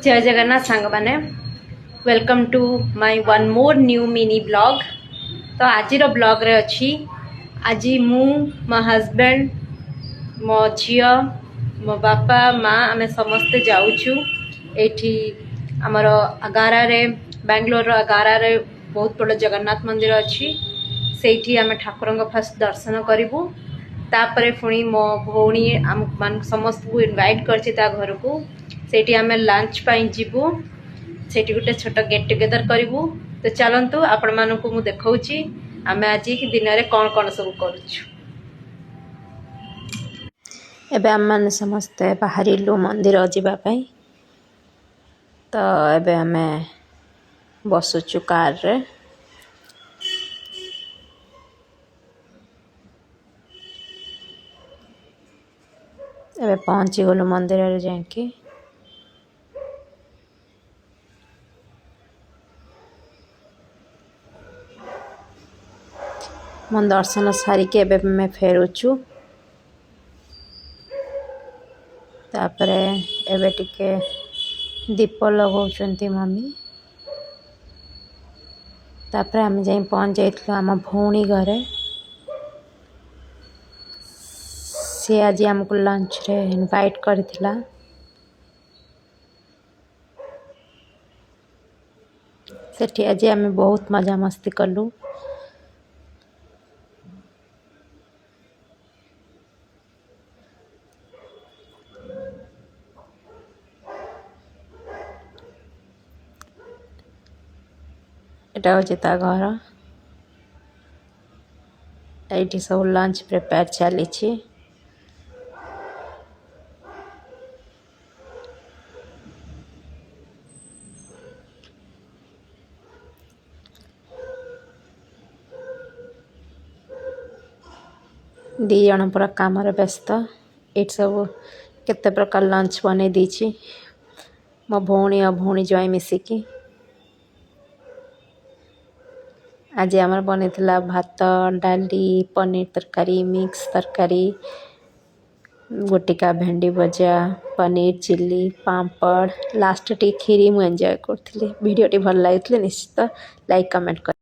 जय जगन्नाथ सांग मैंने welcome to my one more new mini blog. तो आज ब्लॉग रे अच्छी आज मु मो हस्बैंड मो झियो मो बापा माँ आम समस्ते जाऊँ एठी आमर आगारा रे बेंगलोर आगारा रे बहुत बड़ जगन्नाथ मंदिर अच्छी से आम ठाकुर फास्ट दर्शन करूँ तापर पुणी मो भौणी आम समस्त को इनवाइट कर घर को सेठी आम लंच जीवु से गोटे छोट गेट टुगेदर करूँ। तो चलतु आपण मानक मु देखौची आम आज दिन में कौन कौन सब करूँ। एबे आम मैंने समस्ते बाहरिलु मंदिर जावाई। तो एबे आम बसुचु कार रे। एबे पहुँची गलु मंदिर रे जाके मो दर्शन सारिके एबे मैं फेरुचु। तापरे एबे टिके दीप लगाउछंती मम्मी। तापरे आम जाई पहुँच जाइथलो आम भौणी घरे। सी आज आमको लंच रे इनवाइट करथिला। सेठी आज आम बहुत मजा मस्ती कलु। एटा होची ता घर। एठी सब लंच प्रिपेयर चली छी। दी जन पूरा काम व्यस्त। ये सब केते प्रकार लंच बने दीची मो भौणी और भौणी ज्वाई मिसिकी। आज आमर बनी भात डाली पनीर तरकारी मिक्स तरकारी गोटिका भेंडी भजा पनीर चिल्ली पापड़ लास्ट टी खीरी मु एंजॉय करथिली। वीडियो टी भल लागितले निश्चित लाइक कमेंट कर।